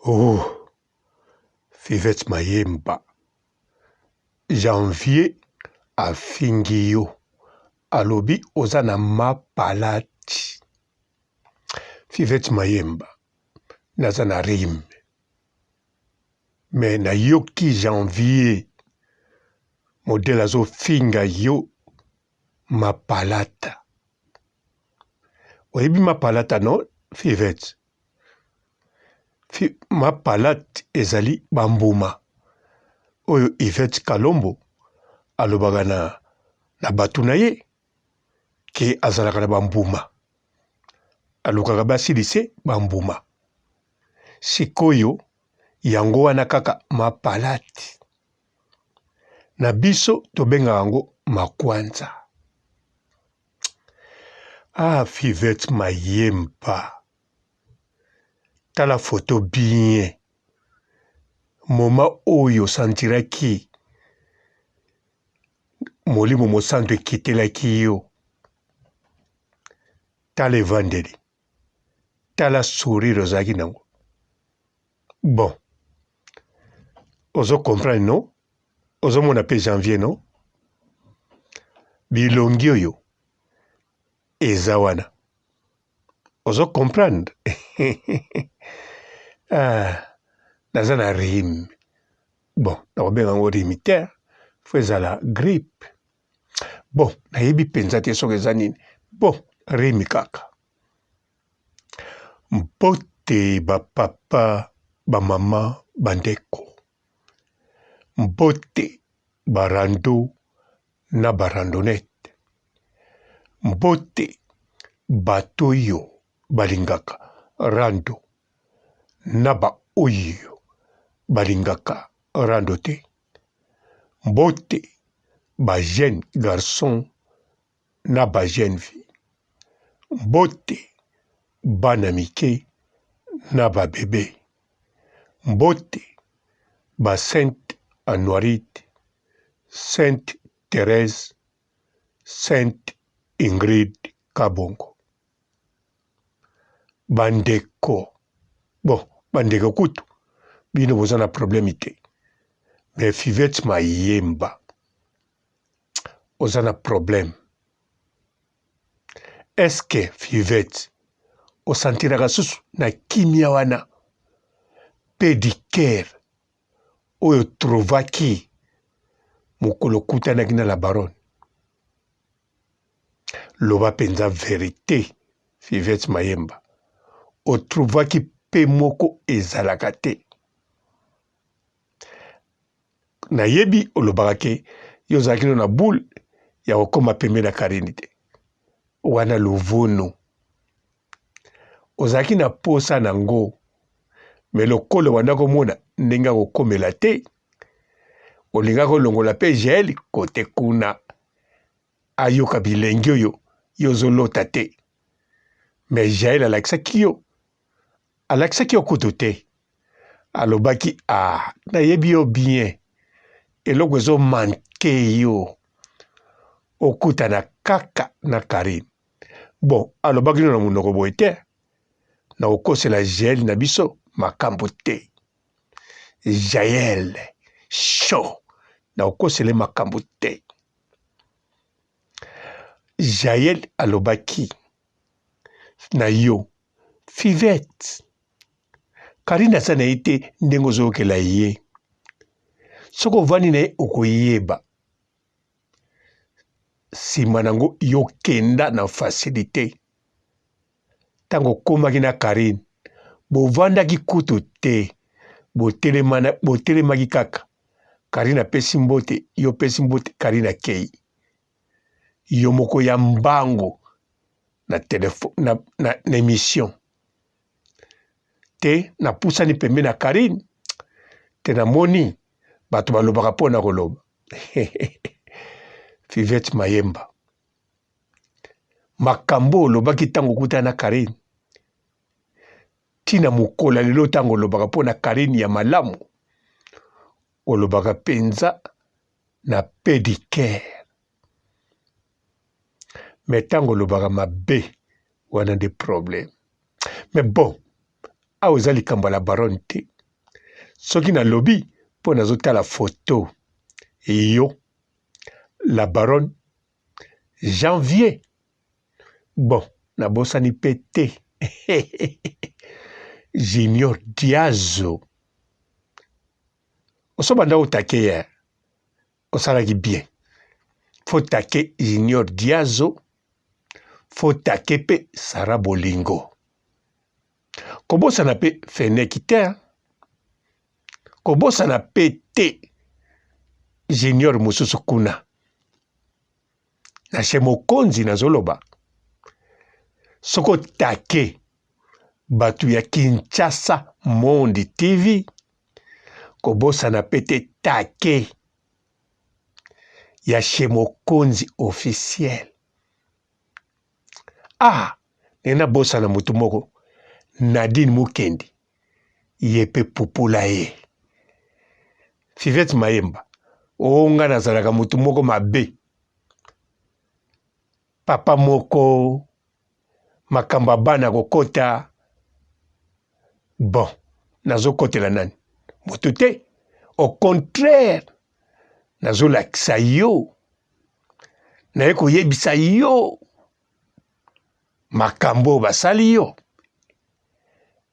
Oh, Fivette Mayemba. Janvier afingi yo. Alobi ozana mapalati. Fivette Mayemba. Nazana rime. Mais na yoki janvier. Modèle azo finga yo. Mapalata. Oyebi mapalata non, Fivette? Mapalate ezali bambuma. Oyo Yvette Kalombo alobaka na batu na ye ke azalaka na bambuma. Alukaka basilise bambuma. Sikoyo yango wana kaka mapalate. Na biso tobenga yango makwanza. Ah, Fivette Mayemba. Tala photo bien. Moma oyo sentiraki molimo mosantu ekitelaki yo. Tala evandeli. Tala sourire ozalaki nango. Bon. Ozo comprendre non? Ozo mona pe janvier non? Bilongi oyo eza wana. Ozo comprendre? Ah, naza na rime. Bon, nakobenga ngo rime te. Fo ezala grippe. Bon, nayebi penza te soki eza nini. Bon, rime kaka. Mbote bapapa, bamama, bandeko. Mbote barando na barandonete. Mbote bato oyo balingaka rando na ba oyo balingaka rando te. Mbote ba jeune garçon na ba jeune fille. Mbote bana mike na ba bébé. Mbote ba Sainte Anuarite, Sainte Thérèse, Sainte Ingrid Kabongo. Bandeko. Bon, bandeko kutu. Bino boza na problème te. Mais Fivette Mayemba. Oza na problème. Est-ce que Fivette osantiraka susu na kimia wana pédicure oyo trovaki mokolo kutanaki na la baronne? Loba penza vérité, Fivette Mayemba. Otrovaki pe moko ezalaka te. Nayebi olobaka ke yo ozalaki na boule ya kokoma pembe na Karine te. Wana luvono. Ozalaki na posa nango. Me lokolo wanda komona ndenge kokomela te. Olinga kolongola pe Jael kote kuna. Ayoka bilengi oyo yozolota te. Me Jael alakisaki yo. Alakisaki yo kutu te. Alobaki nayebi yo bien. Eloko ezo manke yo. Okuta na kaka na Karine. Bon, alobaki no na munoko boye te. Na okosela Jael na biso makambo te. Jael show. Na okosele makambo te. Jael alobaki na yo Fivette. Karine asa na ye te ndenge ozokela ye. Soko vani na ye okoyeba. Sima nango yo kenda na facilité. Tango komaki na Karine. Bovandaki kutu te. Botelemaki kaka. Karine apesi mbote. Yo pesi mbote. Karine akei. Yo moko ya mbango. Na telefone. Na émission. Te na pusani pembe na Karine. Te na moni. Bato balobaka pona koloba. Fivette Mayemba. Makambo olobaki tango kuta na Karine. Tina mukola lelo tango olobaka pona Karine ya malamu. Olobaka penza na pédicure. Mais tango olobaka mabe wana des problèmes. Mais bon, aoza likambo la baronne te. soki na lobby mpo nazotala photo yo la baronne Janvier bon nabosani mpe te Junior Diazo osobanda otake ya osalaki bien faut take Junior Diazo faut take mpe Sara Bolingo kobosana mpe Feneki te kobosana mpe te Junior mosusu kuna na chez mokonzi nazoloba soko otake bato ya Kinshasa Monde TV kobosana mpe te take ya chez mokonzi officiel nena bosana mutu moko Nadine Mukendi ye pe pupula ye Fivette Mayemba nga nazalaka mutu moko mabe papa moko makambo bana kokota bon nazokotela nani mutu te au contraire nazolakisa yo naye koyebisa yo makambo basali yo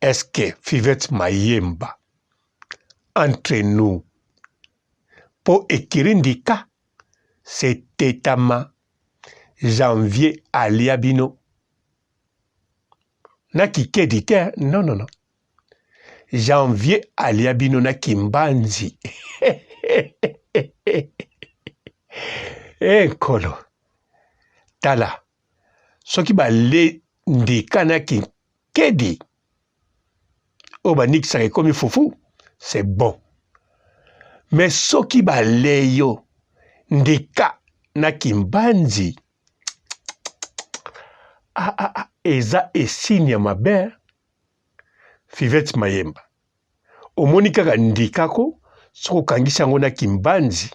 est-ce que Fivette Mayemba entre nous po ekirindika setetama Janvier alia bino na kikedi te non Janvier alia bino na kimbanzi nkolo tala soki bale ndika na kikedi o banikisaka ekomi fufu c'est bon mais soki bale yo ndika na kimbanzi eza esigne ya mabe Fivette Mayemba omoni kaka ndikako soki okangisi yango na kimbanzi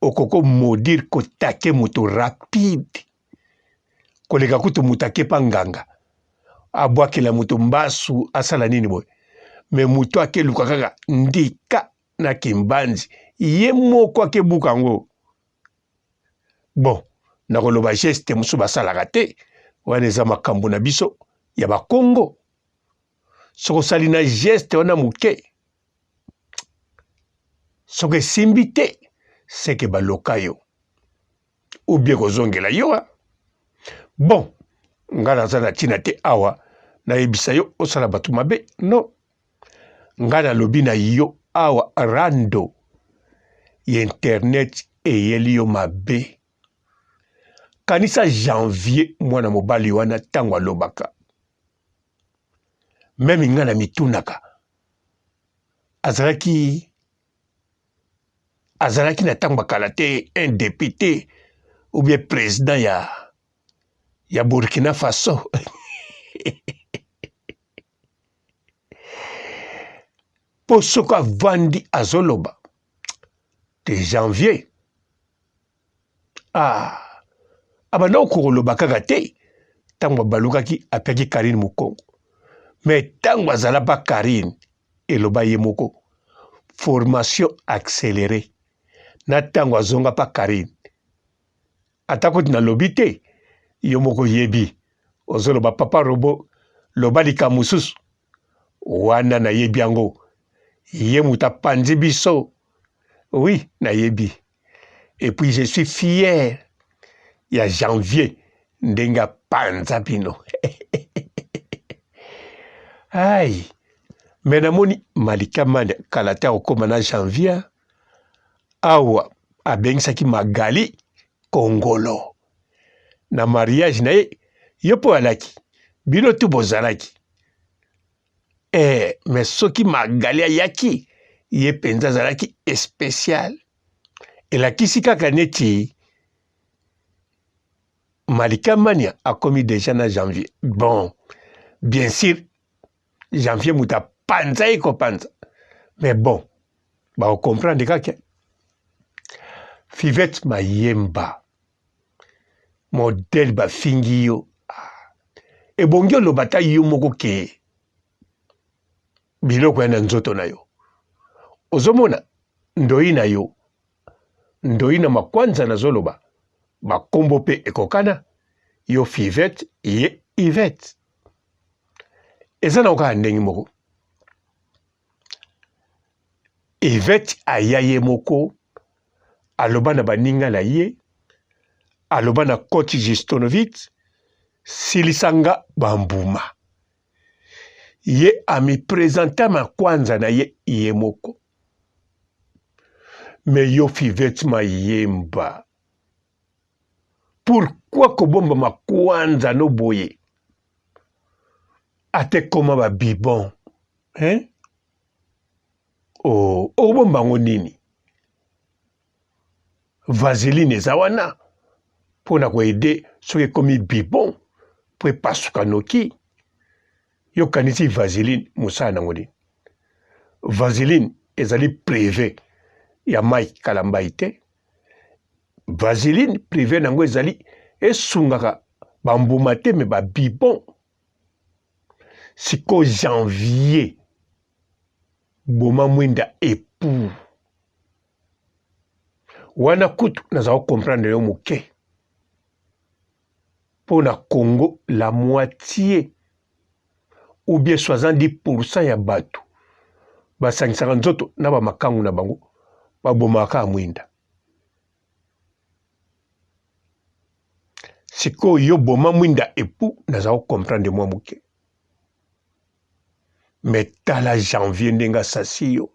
okoko modire kotake moto rapide koleka kutu moto akepa nganga abwakela moto mbasu asala nini boye me moto akeluka kaka ndika na kimbanzi ye moko akebuka yango bon nakoloba geste mosusu basalaka te wana eza makambo na biso ya bakongo soki osali na geste wana moke soki esimbi te seke baloka yo ou bien kozongela yo bon nga naza na ntina te awa nayebisa yo osala bato mabe non nga nalobi na yo awa rando ya internet eyeli yo mabe kanisa Janvier mwana mobali wana ntango alobaka meme nga na mitunaka azalaki na ntango bakala te un député ou bien président ya Burkina Faso po soko avandi azoloba de Janvier abanda okoloba kaka te ntango balukaki apiaki Karine Mukongo mais ntango azala pa Karine eloba ye moko formation accélérée na ntango azonga pa Karine atako tina lobi te yo moko yebi ozoloba papa robo loba lika mususu wana na yebi yango ye muta panzi biso oui na yebi et puis je suis fier ya Janvier ndenga panza bino ai me namoni Malika Mane kala te akokoma na Janvier awa abengisaki Magali Kongolo na mariage na ye yo mpo alaki bino tu bozalaki me soki Magali ayaki ye mpenza azalaki especial elakisi kaka neti Malika Mane akomi deja na Janvier bon bien sûr Janvier muta panza ekopanza mais bon bakokomprendre kaka Fivette Mayemba modèle bafingi yo ebongi oloba ta yo moko ke biloko ya na nzoto na yo. Ozomona ndoi na yo, ndoi na makwanza na zoloba, bakombo pe ekokana, yo Fivette ye Yvette. Eza na oka ndenge moko. Yvette aya ye moko, aloba na baninga na ye, aloba na coach Gistonovitz, silisanga bambuma. Ye ami présenta makwanza na ye ye moko. Mais yo Fivette mayemba. Pourquoi kobomba makwanza no boye? Ate koma ba bibon. Hein? Oh, obomba ngo nini? Vaseline eza wana. Pona ko aider soki komi bibon. Po epasuka noki. Yo kanisi Vaseline musana nango nini? Vaseline ezali privé ya Mike Kalambai te. Vaseline privé nango ezali esungaka bambuma te me ba bibon. Siko janvier boma mwinda époux. Wana kutu nazao comprendre yo moke. Pour na Congo la moitié ou bien 70% ya batu basangisaka nzoto na ba makangu na bango babomaka mwinda. Siko yo boma mwinda époux nazao comprendre moi moke. Mais tala janvier ndenga sasi yo.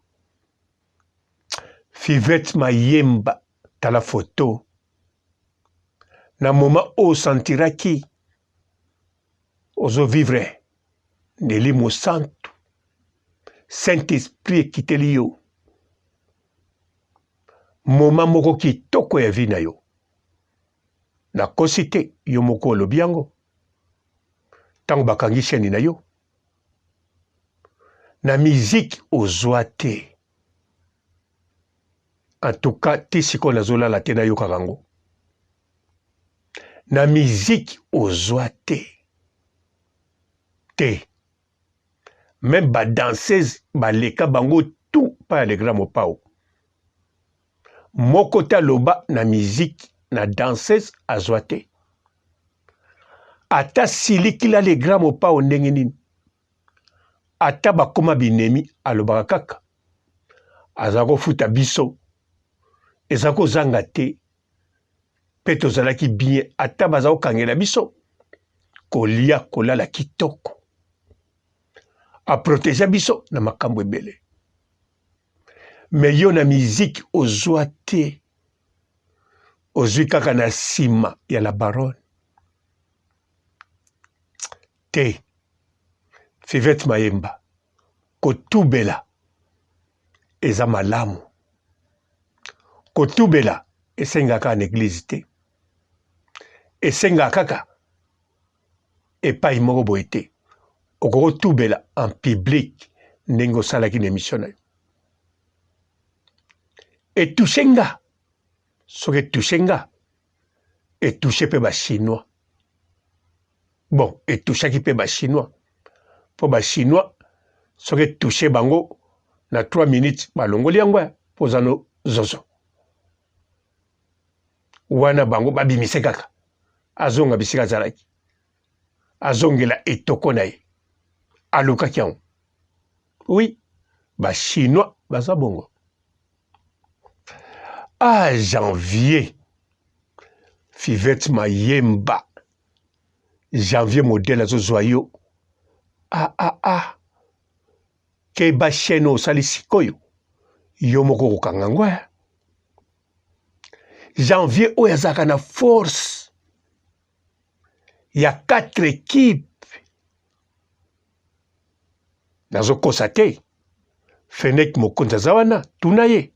Fivette mayemba tala photo. Na moment o sentiraki ozo vivre nelimo santo. Saint-Esprit ekiteli yo. Moment moko kitoko ya vi na yo. Na kosite yo moko olobi yango. Tango bakangi chaîne na yo. Na musique ozwa te. En tout cas, ti siko nazola la te na yo karango. Na musique ozwa te. Te. Même ba danseuse ba leka bango tout pas les grands mopao. Moko ta loba na musique na danseuse azwa te. Ata silikila les grands mopao ndenge nini. Ata bakoma binemi alobaka kaka. Azako futa biso. Ezako zanga te. Pe tozalaki bien. Ata bazako kangela biso. Kolia kolala kitoko. A protéger biso na makambo ebele. Mais yo na musique ozwa te. Ozwi kaka na sima ya la baronne. Te. Fivette mayemba. Kotubela. Eza malamu. Kotubela. Esengaka en église te. Esengaka kaka. Epai moko boye te. Okoko tubela en public. Ndenge osalaki na émission na yo. Etouche nga. Soki etouche nga. Etouche pe ba chinois. Bon, etouchaki pe ba chinois. Po ba chinois. Soki etouche bango. Na 3 minutes. Balongoli yango ya. Pozano zozo. Wana bango babimise kaka. Azonga bisika zalaki. Azongela etoko na ye. Alukaki yango. Oui. Ba chinois baza bongo. Ah, janvier. Fivette mayemba. Janvier modèle azo zoyo. Ah. Keba cheno osali sikoyo. Yo moko kokangangwa ya. Janvier oyo azaka na force. Ya 4 équipes. Nazo kosa te. Fenek mokonza zawana. Tuna ye.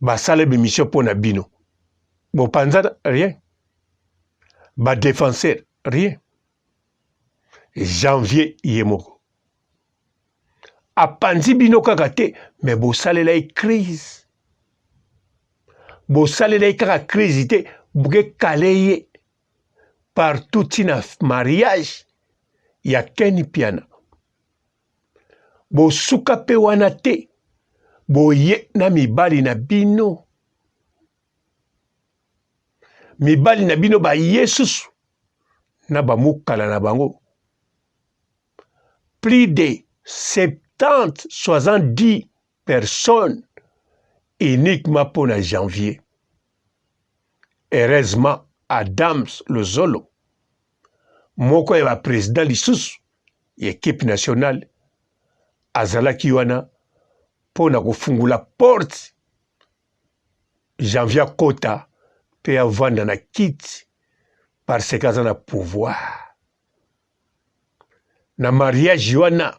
Basale bemission pona bino. Bopanza rien. Ba défenseur rien. Janvier yemoko. Apanzi bino kaka te. Mais bosale la crise. Bosale la kaka crise te. Bouge kaleye. Partout tina mariage. Ya Kenny Piana. bosuka pe wana te boye na mibali na bino. Mibali na bino ba yesusu na bamukala na bango. Plus de 70 personnes uniquement pour le janvier. Heureusement, Adams Lozolo, moko ya président lisusu équipe nationale azalaki wana pona kufungula porte janvier kota pe avanda na kiti parce que aza na pouvoir. Na mariage wana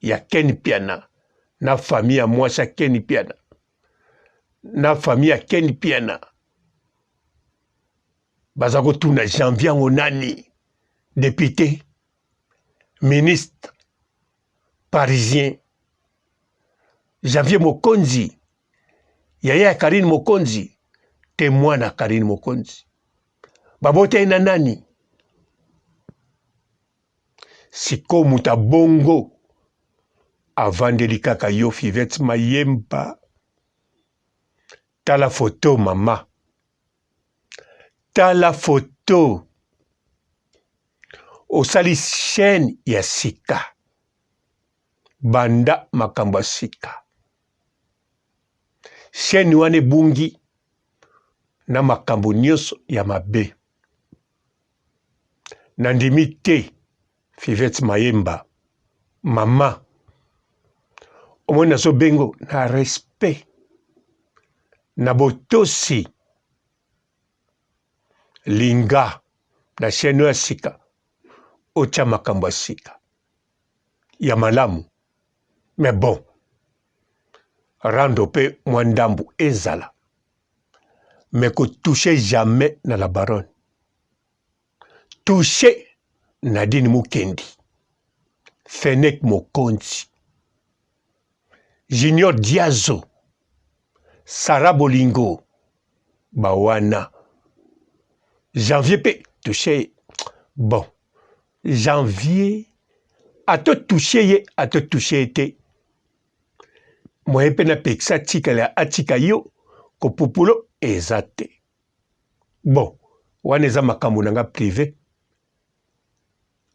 ya Ken Piana na famille ya mwasi ya Ken Piana na famille ya Ken Piana baza kotuna janvier ngo nani député ministre parisien Janvier Mokonzi yaya Karine Mokonzi témoin na Karine Mokonzi babote na nani siko muta bongo avandeli kaka yo Fivette Mayemba. Tala photo mama, tala photo osali chaîne ya sika banda makambo sika chaîne wane bungi na makambo nyonso ya mabe. Nandimi te Fivette Mayemba mama omona so bengo na respect na botosi linga na chaîne ya sika ocha makambo sika ya malamu. Mais bon, rando pe mwandambu ezala mais ko toucher jamais na la baronne, toucher Nadine Mukendi, Fenek Mokonzi, Junior Diazo, Sarah Bolingo, Bawana. Janvier pe touché. Bon, janvier a te touché te. Moi pe na peksa tika la atika yo ko populo ezate. Bon, wana eza makambo nanga privé.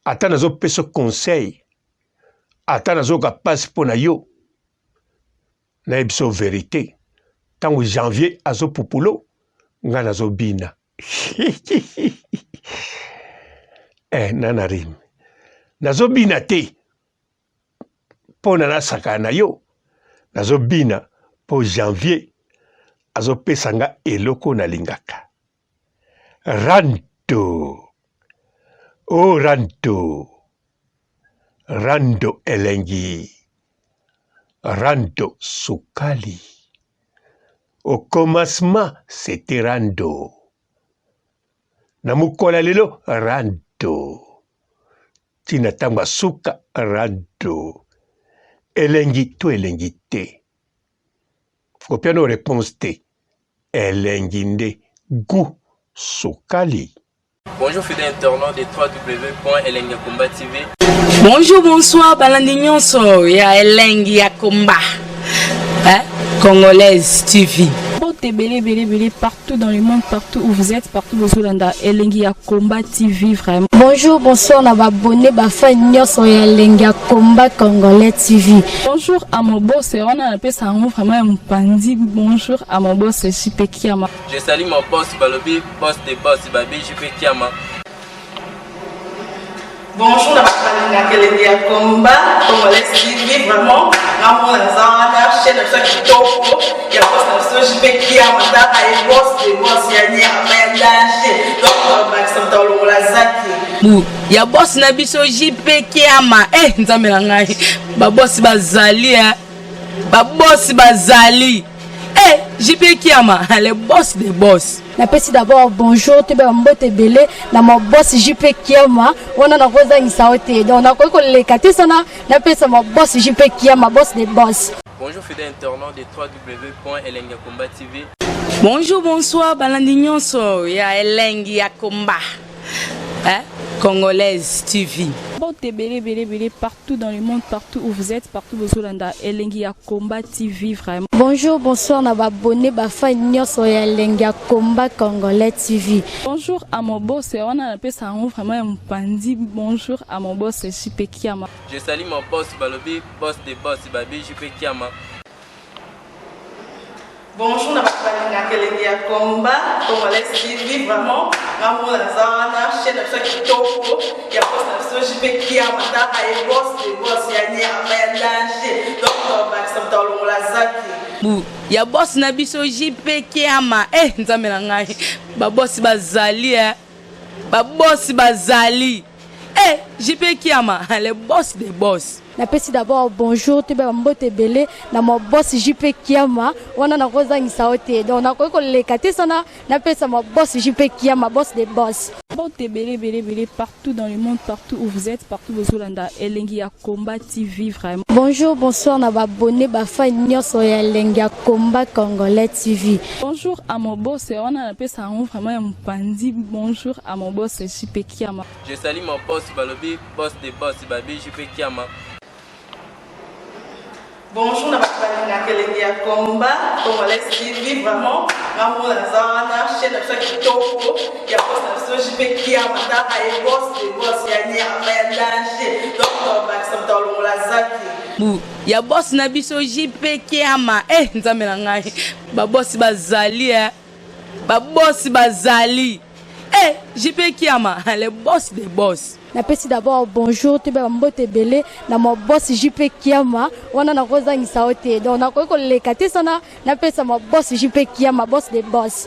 Ata nazo peso conseil. Ata nazo ka passe pona yo. Na ebso vérité. Tango janvier azo populo nga nazo bina. Nanarim. Nazo bina te. Pona na sakana yo. Nazo bina po janvier azo pesanga eloko na lingaka. Rando. Oh rando. Rando elengi. Rando sukali. Au commencement, c'était rando. Namukola lelo rando. Tinatamba suka rando. Elengi to elengi te. Kopiano réponse te. Elengi nde gu sukali. Bonjour fidèles internautes de www.elengiakomba TV. Bonjour, bonsoir, balandi nyonso ya Elengi ya Komba. Congolaise TV. Belé partout dans le monde, partout où vous êtes, partout où vous êtes, Elengi ya Komba TV vraiment. Bonjour, bonsoir, on va abonner bafa nyonso ya Elengi ya Komba Congolais TV. Bonjour à mon boss, on a appelé ça vraiment un pandi. Bonjour à mon boss, JP Kiama. Je salue mon boss Balobi, boss des boss Babi, JP Kiama. Bonjour, la Elengi ya Komba Congolais TV vraiment. Ramon Zana, chaîne de chaque topo, il y a pas de JP Kiama, tata et boss des boss, il y a ni à danger. Donc on va s'entendre dans la zaki. Ya boss na biso JP Kiama, nzamela ngai. Ba boss bazali ba boss bazali. JP Kiama, le boss des boss. Napesi d'abord bonjour, tu mbote belé na mon boss JP Kiama, on a koza ngisaote. Donc na ko le katesana, napesa mon boss JP Kiama, boss des boss. Bonjour fidèles internautes de www.elengiakomba TV. Bonjour, bonsoir, balandi nyonso ya Elengi ya Komba. Congolaise TV. Bon, belé, partout dans le monde, partout où vous êtes, partout où vous êtes, Elengi ya Combat TV, vraiment. Bonjour, bonsoir, na abonné, fan nyonso ya Elengi ya Combat Congolais TV. Bonjour à mon boss, on a appelé ça vraiment un pandi. Bonjour à mon boss, JP Kiama. Je salue mon boss Balobi, boss des boss, Babi JP Kiama. Bonjour, na Elengi ya Combat Congolais TV, vraiment. Ngamu na zana, chaîne de qui toko, ya boss na JP Kiama, ta ay boss des boss, ya ni ya danger. Donc on va ça dans le la zaki. Ya boss na biso JP Kiama. Nzambe na ngai. Ba boss bazali Ba boss bazali. JP Kiama, le boss des boss. Napesi d'abord bonjour te ba mbote belé na mo boss JP Kiama wana na kozangisa ote donc na ko lekate sana napesa mo boss JP Kiama boss des boss. Bon, belé, partout dans le monde, partout où vous êtes, partout où vous êtes, Elengi ya Combat TV, vraiment. Bonjour, bonsoir, na abonné, fan nyonso ya Elengi ya Combat Congolais TV. Bonjour à mon boss, on a appelé ça vraiment un pandi. Bonjour à mon boss, JP Kiama. Je salue mon boss Balobi, boss des boss, Babi JP Kiama. Bonjour, na Elengi ya Combat Congolais TV, vraiment. Ngamu na zana, chaîne de qui toko, ya boss na JP Kiama, ta ay boss des boss, ya ni ya danger. Donc on va ça dans le la zaki. Ya boss na biso JP Kiama. Nzambe na ngai. Ba boss bazali Ba boss bazali. JP Kiama, le boss des boss. Napesi d'abord bonjour te ba mbote belé na mo boss JP Kiama wana na kozangisa ote donc na ko lekate sana napesa mo boss JP Kiama boss des boss.